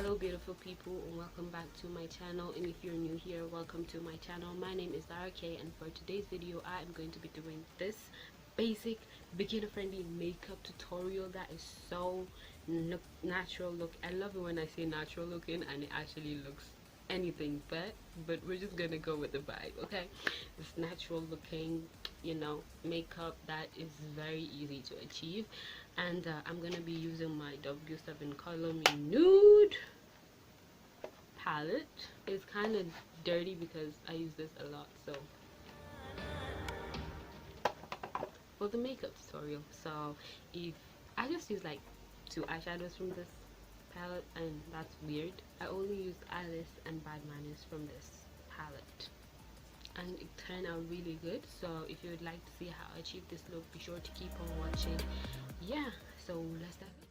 Hello beautiful people, and welcome back to my channel. And if you're new here, welcome to my channel. My name is Zarah, and for today's video I am going to be doing this basic beginner friendly makeup tutorial that is so natural look. I love it when I say natural looking and it actually looks anything but we're just gonna go with the vibe. Okay, it's natural looking, makeup that is very easy to achieve. And I'm gonna be using my W7 Color Me Nude palette. It's kind of dirty because I use this a lot, so for the makeup tutorial. So if I just use like 2 eyeshadows from this palette, and that's weird. I only used Alice and Bad Manners from this palette, and it turned out really good. So if you would like to see how I achieve this look, be sure to keep on watching. Yeah, so let's dive in.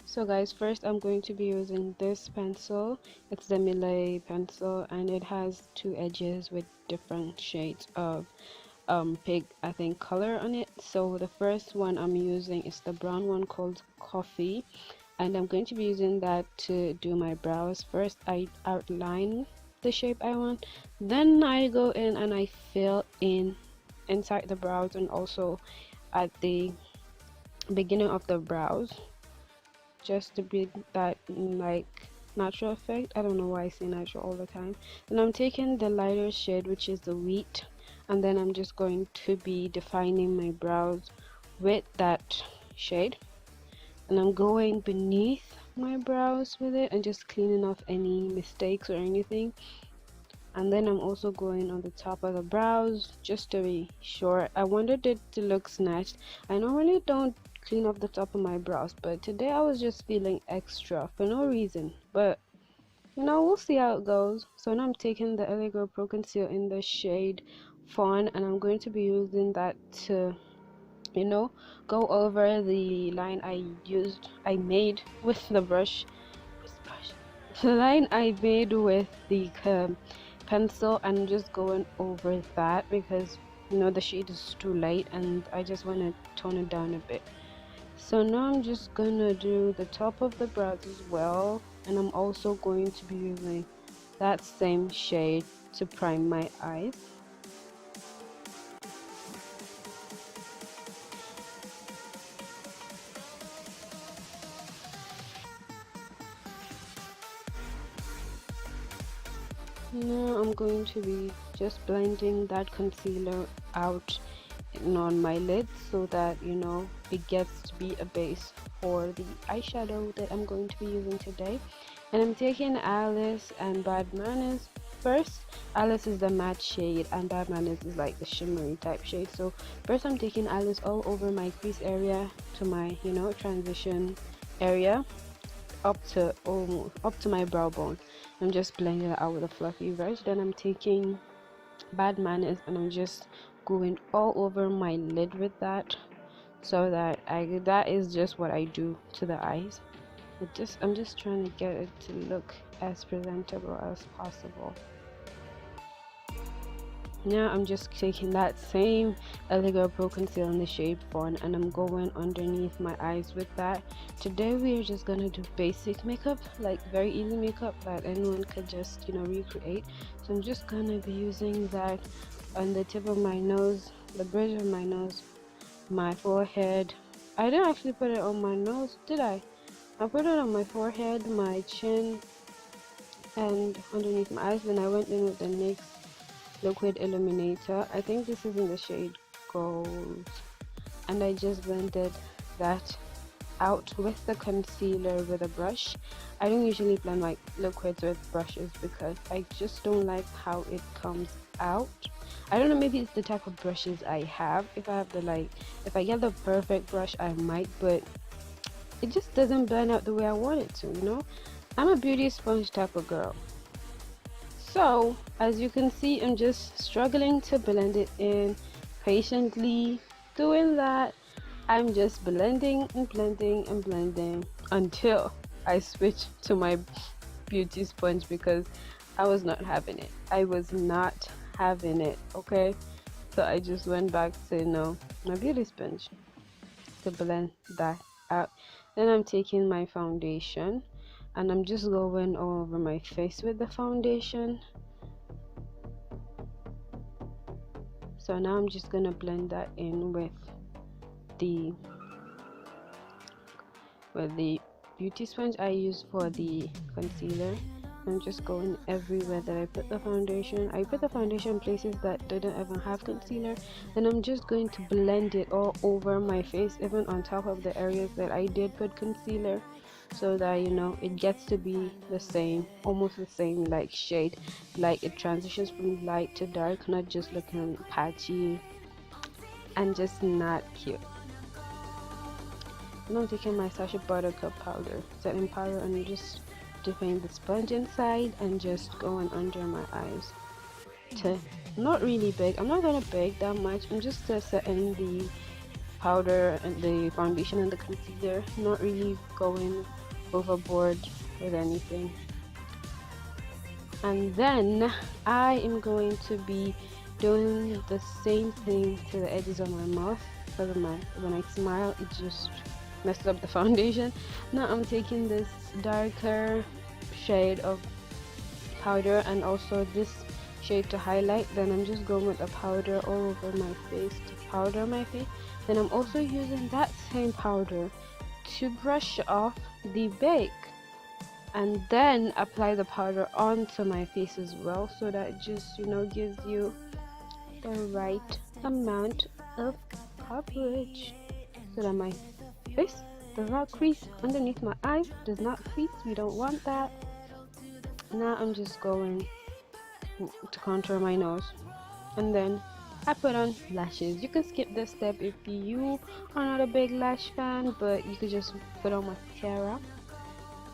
So guys, first I'm going to be using this pencil. It's the Millet pencil, and it has two edges with different shades of pig, I think, color on it. So the first one I'm using is the brown one called Coffee, and I'm going to be using that to do my brows. First I outline the shape I want, then I go in and I fill in inside the brows and also at the beginning of the brows, just to be that like natural effect. I don't know why I say natural all the time. And I'm taking the lighter shade, which is the wheat, and then I'm just going to be defining my brows with that shade, and I'm going beneath my brows with it and just cleaning off any mistakes or anything. And then I'm also going on the top of the brows just to be sure. I wanted it to look snatched. I normally don't clean up the top of my brows, but today I was just feeling extra for no reason. But we'll see how it goes. So now I'm taking the LA Girl Pro Conceal in the shade Fawn, and I'm going to be using that to go over the line I made with the brush. The line I made with the pencil, and just going over that because the shade is too light and I just want to tone it down a bit. So now I'm just gonna do the top of the brows as well, and I'm also going to be using that same shade to prime my eyes. Now I'm going to be just blending that concealer out on my lids so that it gets to be a base for the eyeshadow that I'm going to be using today. And I'm taking Alice and Bad Manners first. Alice is the matte shade and Bad Manners is like the shimmery type shade. So first I'm taking Alice all over my crease area to my transition area up to my brow bone. I'm just blending it out with a fluffy brush. Then I'm taking Bad Manners and I'm just going all over my lid with that, so that that is just what I do to the eyes. I'm just trying to get it to look as presentable as possible. Now I'm just taking that same Elegant Pro Conceal in the shade Fawn, and I'm going underneath my eyes with that. Today we are just gonna do basic makeup, like very easy makeup that anyone could just recreate. So I'm just gonna be using that on the tip of my nose, the bridge of my nose, my forehead. I didn't actually put it on my nose, did I? I put it on my forehead, my chin, and underneath my eyes. Then I went in with the NYX liquid illuminator. I think this is in the shade Gold, and I just blended that out with the concealer with a brush. I don't usually blend my liquids with brushes because I just don't like how it comes out. I don't know, maybe it's the type of brushes I have. If I have if I get the perfect brush I might, but it just doesn't blend out the way I want it to. I'm a beauty sponge type of girl. So as you can see, I'm just struggling to blend it in, patiently doing that. I'm just blending and blending and blending until I switch to my beauty sponge, because I was not having it. I was not having it, okay? So I just went back to my beauty sponge to blend that out. Then I'm taking my foundation and I'm just going all over my face with the foundation. So now I'm just gonna blend that in the the beauty sponge I use for the concealer. I'm just going everywhere that I put the foundation. I put the foundation in places that didn't even have concealer, and I'm just going to blend it all over my face, even on top of the areas that I did put concealer, so that it gets to be the same, almost the same like shade, like it transitions from light to dark, not just looking patchy and just not cute. And I'm taking my Sacha Buttercup powder, setting powder, and just dipping the sponge inside and just going under my eyes. To not really big. I'm not gonna bake that much. I'm just setting the powder and the foundation and the concealer. Not really going overboard with anything. And then I am going to be doing the same thing to the edges of my mouth, because when I smile, it just messed up the foundation. Now I'm taking this darker shade of powder and also this shade to highlight. Then I'm just going with the powder all over my face to powder my face. Then I'm also using that same powder to brush off the bake, and then apply the powder onto my face as well, so that it just gives you the right amount of coverage, so that my face does not crease underneath my eyes, does not crease. We don't want that. Now I'm just going to contour my nose, and then I put on lashes. You can skip this step if you are not a big lash fan, but you could just put on mascara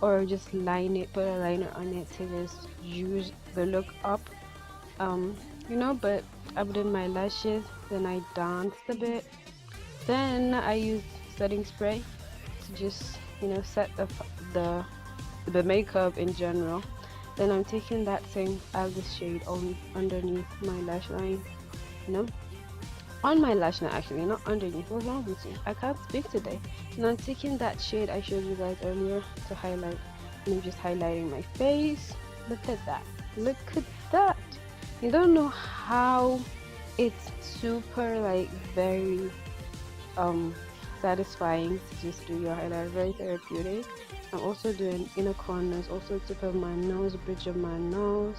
or just line it, put a liner on it to just use the look up. But I put in my lashes, then I danced a bit, then I used setting spray to just set the makeup in general. Then I'm taking that same Alice shade on underneath my lash line, on my lash line, actually, not underneath. What's wrong with you? I can't speak today. And I'm taking that shade I showed you guys earlier to highlight, and I'm just highlighting my face. Look at that. Look at that. You don't know how it's super, like, very satisfying to just do your highlight. Very therapeutic. I'm also doing inner corners, also tip of my nose, bridge of my nose,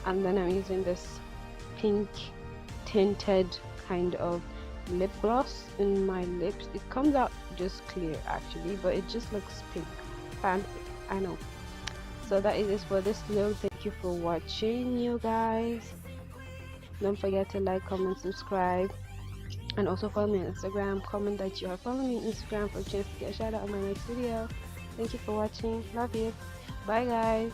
and then I'm using this pink tinted kind of lip gloss in my lips. It comes out just clear actually, but it just looks pink. Fancy, I know. So that is it for this video. Thank you for watching, you guys. Don't forget to like, comment, subscribe, and also follow me on Instagram. Comment that you have followed me on Instagram for a chance to get a shout out on my next video. Thank you for watching. Love you. Bye, guys.